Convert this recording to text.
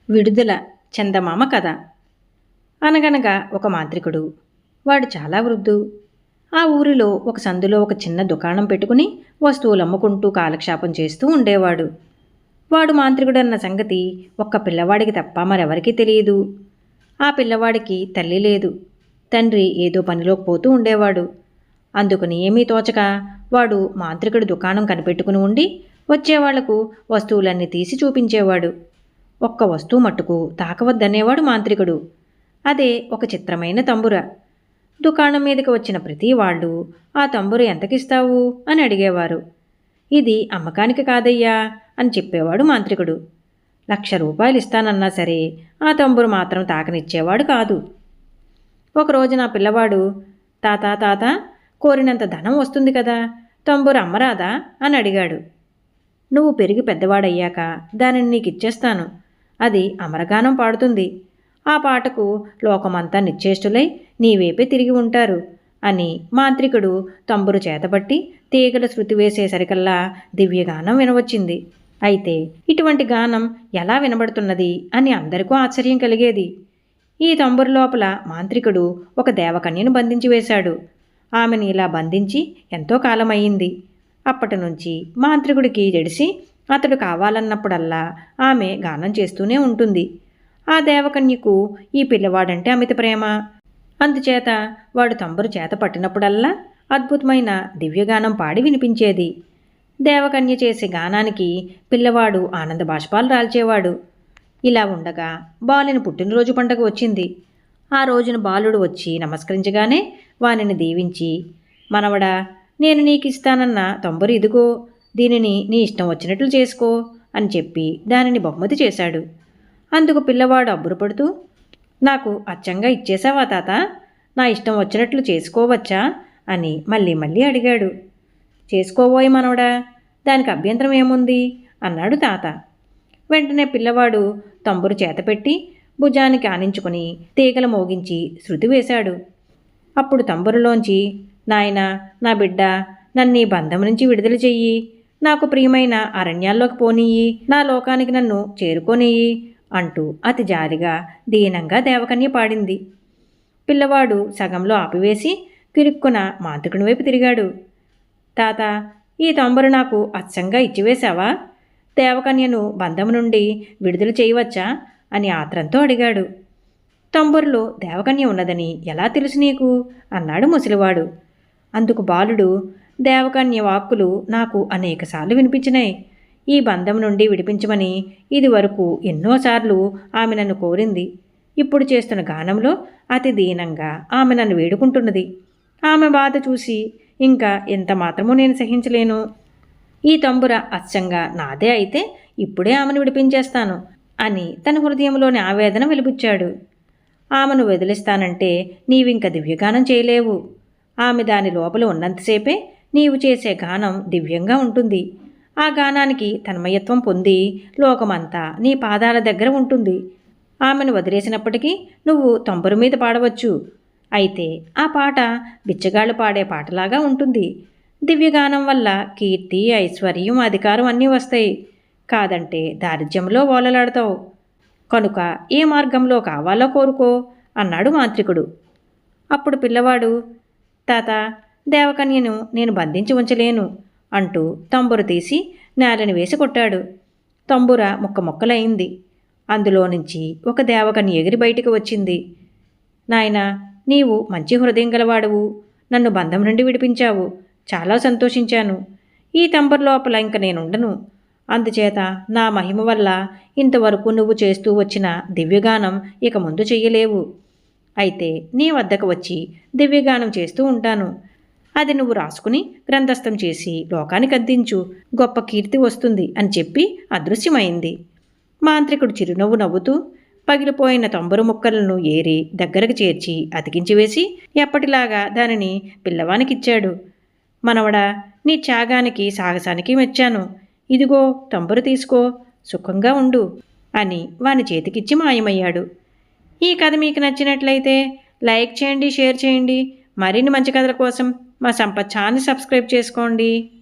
విడుదల చందమామ కథ. అనగనగా ఒక మాంత్రికుడు. వాడు చాలా వృద్ధు. ఆ ఊరిలో ఒక సందులో ఒక చిన్న దుకాణం పెట్టుకుని వస్తువులు అమ్ముకుంటూ కాలక్షేపం చేస్తూ ఉండేవాడు. వాడు మాంత్రికుడన్న సంగతి ఒక్క పిల్లవాడికి తప్ప మరెవరికీ తెలియదు. ఆ పిల్లవాడికి తల్లి లేదు. తండ్రి ఏదో పనిలోకి పోతూ ఉండేవాడు. అందుకని ఏమీ తోచక వాడు మాంత్రికుడి దుకాణం కనిపెట్టుకుని ఉండి వచ్చేవాళ్లకు వస్తువులన్నీ తీసి చూపించేవాడు. ఒక్క వస్తువు మట్టుకు తాకవద్దనేవాడు మాంత్రికుడు. అదే ఒక చిత్రమైన తంబుర. దుకాణం మీదకి వచ్చిన ప్రతి వాళ్ళు ఆ తంబుర ఎంతకిస్తావు అని అడిగేవారు. ఇది అమ్మకానికి కాదయ్యా అని చెప్పేవాడు మాంత్రికుడు. 1,00,000 రూపాయలు ఇస్తానన్నా సరే ఆ తంబుర మాత్రం తాకనిచ్చేవాడు కాదు. ఒకరోజు నా పిల్లవాడు, తాత తాత కోరినంత ధనం వస్తుంది కదా, తంబుర అమ్మరాదా అని అడిగాడు. నువ్వు పెరిగి పెద్దవాడయ్యాక దానిని నీకిచ్చేస్తాను. అది అమరగానం పాడుతుంది. ఆ పాటకు లోకమంతా నిశ్చేష్టులై నీవేపే తిరిగి ఉంటారు అని మాంత్రికుడు తంబురు చేతబట్టి తీగల శృతి వేసేసరికల్లా దివ్యగానం వినవచ్చింది. అయితే ఇటువంటి గానం ఎలా వినబడుతున్నది అని అందరికీ ఆశ్చర్యం కలిగేది. ఈ తంబురు లోపల మాంత్రికుడు ఒక దేవకన్యను బంధించి వేశాడు. ఆమెను ఇలా బంధించి ఎంతో కాలమయ్యింది. అప్పటి నుంచి మాంత్రికుడికి జడిసి అతడు కావాలన్నప్పుడల్లా ఆమె గానం చేస్తూనే ఉంటుంది. ఆ దేవకన్యకు ఈ పిల్లవాడంటే అమిత ప్రేమ. అందుచేత వాడు తంబురు చేత పట్టినప్పుడల్లా అద్భుతమైన దివ్యగానం పాడి వినిపించేది. దేవకన్య చేసే గానానికి పిల్లవాడు ఆనంద బాష్పాలు రాల్చేవాడు. ఇలా ఉండగా బాలుని పుట్టినరోజు పండుగ వచ్చింది. ఆ రోజున బాలుడు వచ్చి నమస్కరించగానే వానిని దీవించి, మనవడా, నేను నీకిస్తానన్న తంబురు ఇదిగో, దీనిని నీ ఇష్టం వచ్చినట్లు చేసుకో అని చెప్పి దానిని బహుమతి చేశాడు. అందుకు పిల్లవాడు అబ్బురపడుతూ, నాకు అచ్చంగా ఇచ్చేశావా తాత, నా ఇష్టం వచ్చినట్లు చేసుకోవచ్చా అని మళ్ళీ మళ్ళీ అడిగాడు. చేసుకోబోయి మనవడా, దానికి అభ్యంతరం ఏముంది అన్నాడు తాత. వెంటనే పిల్లవాడు తంబురు చేతపెట్టి భుజానికి ఆనించుకుని తీగలు మోగించి శృతి వేశాడు. అప్పుడు తంబురులోంచి, నాయనా, నా బిడ్డ, నన్ను ఈ బంధం నుంచి విడుదల చెయ్యి, నాకు ప్రియమైన అరణ్యాల్లోకి పోనీయి, నా లోకానికి నన్ను చేరుకోనియ్యి అంటూ అతి జాలిగా దీనంగా దేవకన్య పాడింది. పిల్లవాడు సగంలో ఆపివేసి కిరుక్కున మాంత్రికుని వైపు తిరిగాడు. తాత, ఈ తంబురు నాకు అచ్చంగా ఇచ్చివేశావా? దేవకన్యను బంధం నుండి విడుదల చేయవచ్చా అని ఆత్రంతో అడిగాడు. తంబురులో దేవకన్య ఉన్నదని ఎలా తెలుసు నీకు అన్నాడు ముసలివాడు. అందుకు బాలుడు, దేవకన్య వాక్కులు నాకు అనేకసార్లు వినిపించినాయి. ఈ బంధం నుండి విడిపించమని ఇది వరకు ఎన్నోసార్లు ఆమె నన్ను కోరింది. ఇప్పుడు చేస్తున్న గానంలో అతి దీనంగా ఆమె నన్ను వేడుకుంటున్నది. ఆమె బాధ చూసి ఇంకా ఎంత మాత్రమూ నేను సహించలేను. ఈ తంబుర అచ్చంగా నాదే అయితే ఇప్పుడే ఆమెను విడిపించేస్తాను అని తన హృదయంలోని ఆవేదన వెలిబుచ్చాడు. ఆమెను వదిలిస్తానంటే నీవింక దివ్యగానం చేయలేవు. ఆమె దాని లోపల ఉన్నంతసేపే నీవు చేసే గానం దివ్యంగా ఉంటుంది. ఆ గానానికి తన్మయత్వం పొంది లోకమంతా నీ పాదాల దగ్గర ఉంటుంది. ఆమెను వదిలేసినప్పటికీ నువ్వు తంబురు మీద పాడవచ్చు. అయితే ఆ పాట బిచ్చగాళ్ళు పాడే పాటలాగా ఉంటుంది. దివ్యగానం వల్ల కీర్తి, ఐశ్వర్యం, అధికారం అన్నీ వస్తాయి. కాదంటే దారిద్ర్యంలో ఓలలాడతావు. కనుక ఏ మార్గంలో కావాలో కోరుకో అన్నాడు మాంత్రికుడు. అప్పుడు పిల్లవాడు, తాత, దేవకన్యను నేను బంధించి ఉంచలేను అంటూ తంబుర తీసి నేలని వేసి కొట్టాడు. తంబుర ముక్కలైంది. అందులో నుంచి ఒక దేవకన్య ఎగిరి బయటికి వచ్చింది. నాయనా, నీవు మంచి హృదయం గలవాడువు, నన్ను బంధం నుండి విడిపించావు, చాలా సంతోషించాను. ఈ తంబుర లోపల ఇంక నేనుండను. అందుచేత నా మహిమ వల్ల ఇంతవరకు నువ్వు చేస్తూ వచ్చిన దివ్యగానం ఇక ముందు చెయ్యలేవు. అయితే నీ వద్దకు వచ్చి దివ్యగానం చేస్తూ ఉంటాను. అది నువ్వు రాసుకుని గ్రంథస్థం చేసి లోకానికి అందించు, గొప్ప కీర్తి వస్తుంది అని చెప్పి అదృశ్యమైంది. మాంత్రికుడు చిరునవ్వు నవ్వుతూ పగిలిపోయిన తంబురు ముక్కలను ఏరి దగ్గరకు చేర్చి అతికించి వేసి ఎప్పటిలాగా దానిని పిల్లవానికిచ్చాడు. మనవడా, నీ త్యాగానికి సాహసానికి మెచ్చాను. ఇదిగో తంబురు తీసుకో, సుఖంగా ఉండు అని వాని చేతికిచ్చి మాయమయ్యాడు. ఈ కథ మీకు నచ్చినట్లయితే లైక్ చేయండి, షేర్ చేయండి. మరిన్ని మంచి కథల కోసం మా సంపత్ ఛానల్ సబ్స్క్రైబ్ చేసుకోండి.